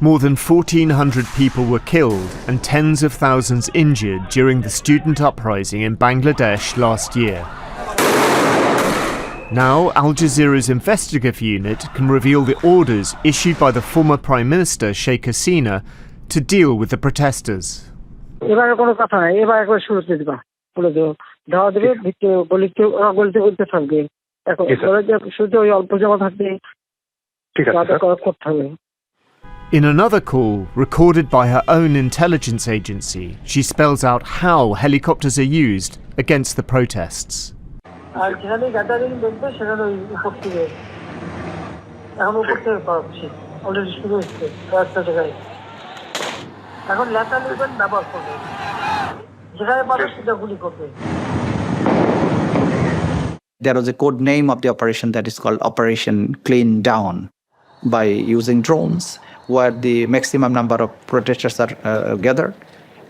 More than 1,400 people were killed and tens of thousands injured during the student uprising in Bangladesh last year. Now, Al Jazeera's investigative unit can reveal the orders issued by the former Prime Minister Sheikh Hasina to deal with the protesters. In another call, recorded by her own intelligence agency, she spells out how helicopters are used against the protests. There was a code name of the operation that is called Operation Clean Down, by using drones, where the maximum number of protesters are gathered,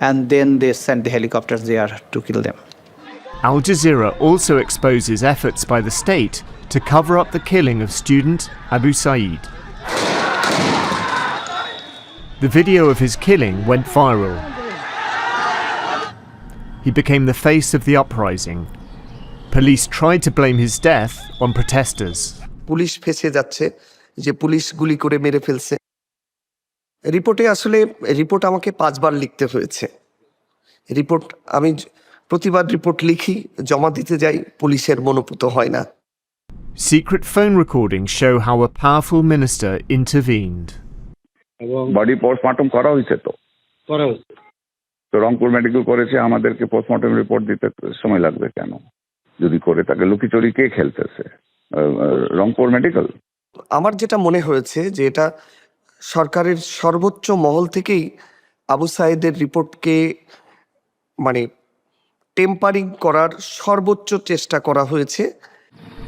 and then they send the helicopters there to kill them. Al Jazeera also exposes efforts by the state to cover up the killing of student Abu Saeed. The video of his killing went viral. He became the face of the uprising. Police tried to blame his death on protesters. Police ফেসে যাচ্ছে যে police গুলি করে মেরে ফেলছে। Report আমাকে 5 বার লিখতে হয়েছে। আমি প্রতিবার রিপোর্ট লিখি, জমা দিতে যাই, পুলিশের মনোপুত হয় না। Secret phone recordings show how a powerful minister intervened. Body postmortem করা হয়েছে তো রংপুর মেডিকেল করেছে, আমাদেরকে পোস্টমর্টম রিপোর্ট দিতে সময় লাগবে কেন? যদি করে তাকে লুকিচুরি কে খেলতেছে? রংপুর মেডিকেল। আমার যেটা মনে হয়েছে যে এটা সরকারের সর্বোচ্চ মহল থেকেই আবু সাইদের রিপোর্টকে টেম্পারিং করার সর্বোচ্চ চেষ্টা করা হয়েছে।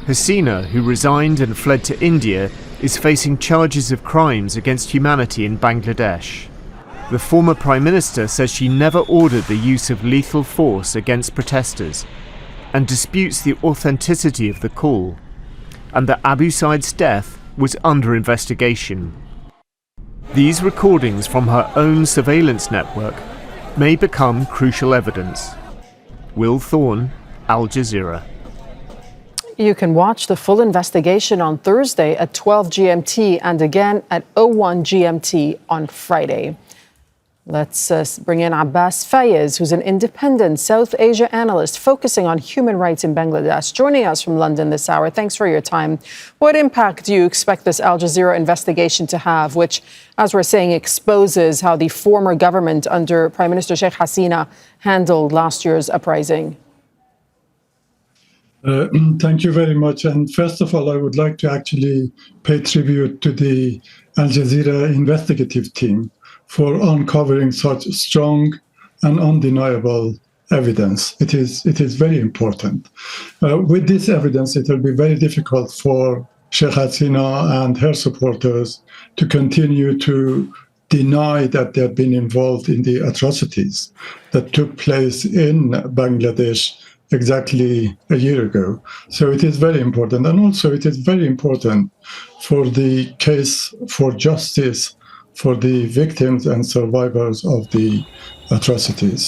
Hasina, who resigned and fled to India, is facing charges of crimes against humanity in Bangladesh. The former Prime Minister says she never ordered the use of lethal force against protesters and disputes the authenticity of the call, and that Abu Said's death was under investigation. These recordings from her own surveillance network may become crucial evidence. Will Thorne, Al Jazeera. You can watch the full investigation on Thursday at 12 GMT and again at 01 GMT on Friday. Let's bring in Abbas Fayez, who's an independent South Asia analyst focusing on human rights in Bangladesh, joining us from London this hour. Thanks for your time. What impact do you expect this Al Jazeera investigation to have, which, as we're saying, exposes how the former government under Prime Minister Sheikh Hasina handled last year's uprising? Thank you very much. And first of all, I would like to actually pay tribute to the Al Jazeera investigative team for uncovering such strong and undeniable evidence. It is very important. With this evidence, it will be very difficult for Sheikh Hasina and her supporters to continue to deny that they have been involved in the atrocities that took place in Bangladesh exactly a year ago. So it is very important. And also it is very important for the case for justice for the victims and survivors of the atrocities.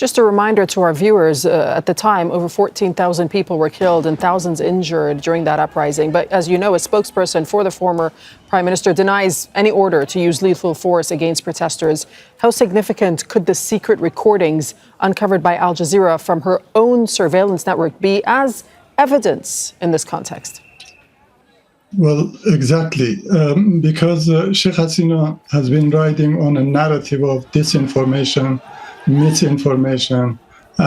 Just a reminder to our viewers, at the time, over 14,000 people were killed and thousands injured during that uprising. But as you know, a spokesperson for the former Prime Minister denies any order to use lethal force against protesters. How significant could the secret recordings uncovered by Al Jazeera from her own surveillance network be as evidence in this context? Well, exactly, because Sheikh Hasina has been riding on a narrative of disinformation, misinformation,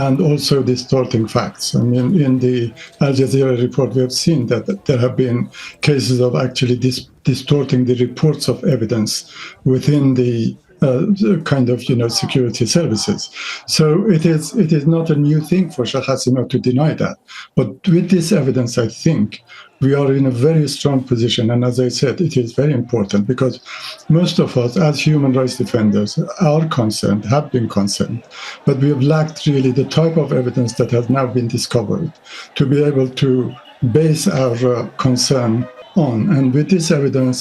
and also distorting facts. I mean, in the Al Jazeera report, we have seen that there have been cases of actually distorting the reports of evidence within the security services. So it is not a new thing for Sheikh Hasina to deny that. But with this evidence, I think we are in a very strong position. And as I said, it is very important because most of us as human rights defenders are concerned, have been concerned, but we have lacked really the type of evidence that has now been discovered to be able to base our concern on. And with this evidence,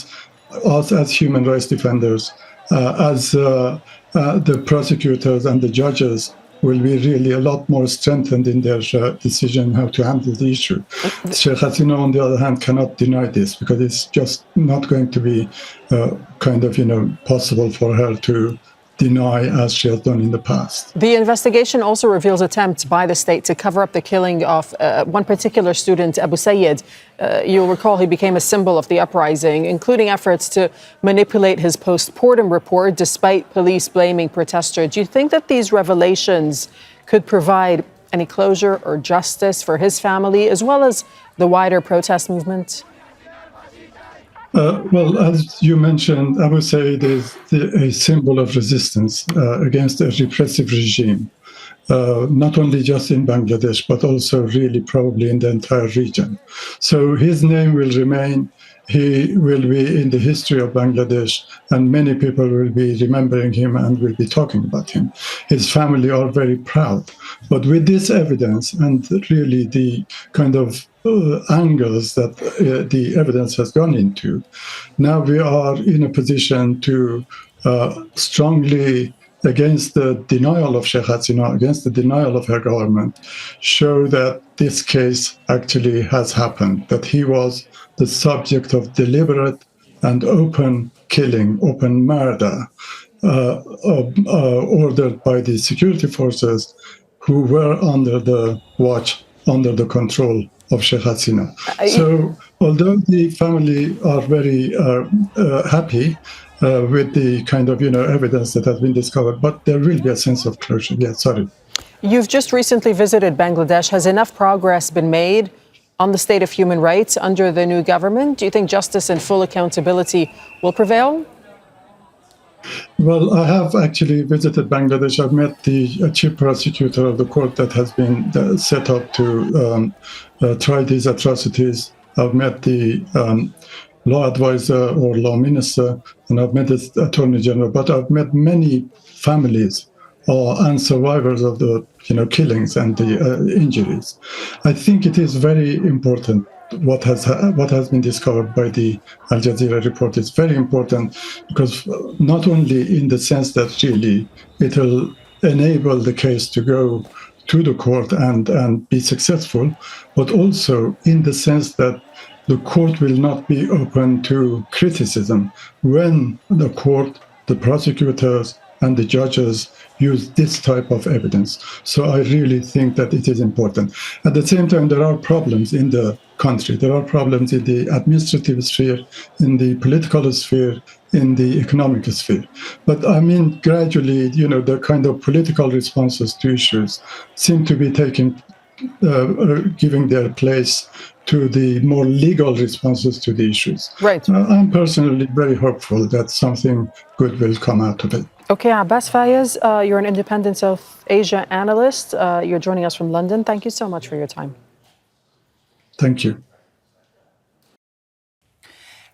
us as human rights defenders as the prosecutors and the judges will be really a lot more strengthened in their decision how to handle the issue. Sheikh Hasina, on the other hand, cannot deny this because it's just not going to be possible for her to deny as she has done in the past. The investigation also reveals attempts by the state to cover up the killing of one particular student, Abu Sayyid. You'll recall he became a symbol of the uprising, including efforts to manipulate his post-mortem report despite police blaming protesters. Do you think that these revelations could provide any closure or justice for his family as well as the wider protest movement? Well, as you mentioned, Abu Sayyid is a symbol of resistance against a repressive regime, not only just in Bangladesh, but also really probably in the entire region. So his name will remain. He will be in the history of Bangladesh, and many people will be remembering him and will be talking about him. His family are very proud. But with this evidence and really the kind of angles that the evidence has gone into, now we are in a position to strongly, against the denial of Sheikh Hasina, against the denial of her government, show that this case actually has happened, that he was the subject of deliberate and open killing, open murder, ordered by the security forces who were under the watch, under the control of Sheikh Hasina. So although the family are very happy with the kind of evidence that has been discovered, but there will be a sense of closure. Yeah, sorry. You've just recently visited Bangladesh. Has enough progress been made on the state of human rights under the new government? Do you think justice and full accountability will prevail? Well, I have actually visited Bangladesh. I've met the chief prosecutor of the court that has been set up to try these atrocities. I've met the law advisor or law minister, and I've met the attorney general, but I've met many families and survivors of the killings and the injuries. I think it is very important what has been discovered by the Al Jazeera report. Is very important because not only in the sense that really it will enable the case to go to the court and be successful, but also in the sense that the court will not be open to criticism when the court, the prosecutors, and the judges use this type of evidence. So I really think that it is important. At the same time, there are problems in the country. There are problems in the administrative sphere, in the political sphere, in the economic sphere. But I mean, gradually, the kind of political responses to issues seem to be giving their place to the more legal responses to the issues. Right. I'm personally very hopeful that something good will come out of it. Okay, Abbas Fayez, you're an Independent South Asia analyst. You're joining us from London. Thank you so much for your time. Thank you.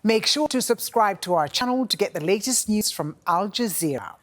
Make sure to subscribe to our channel to get the latest news from Al Jazeera.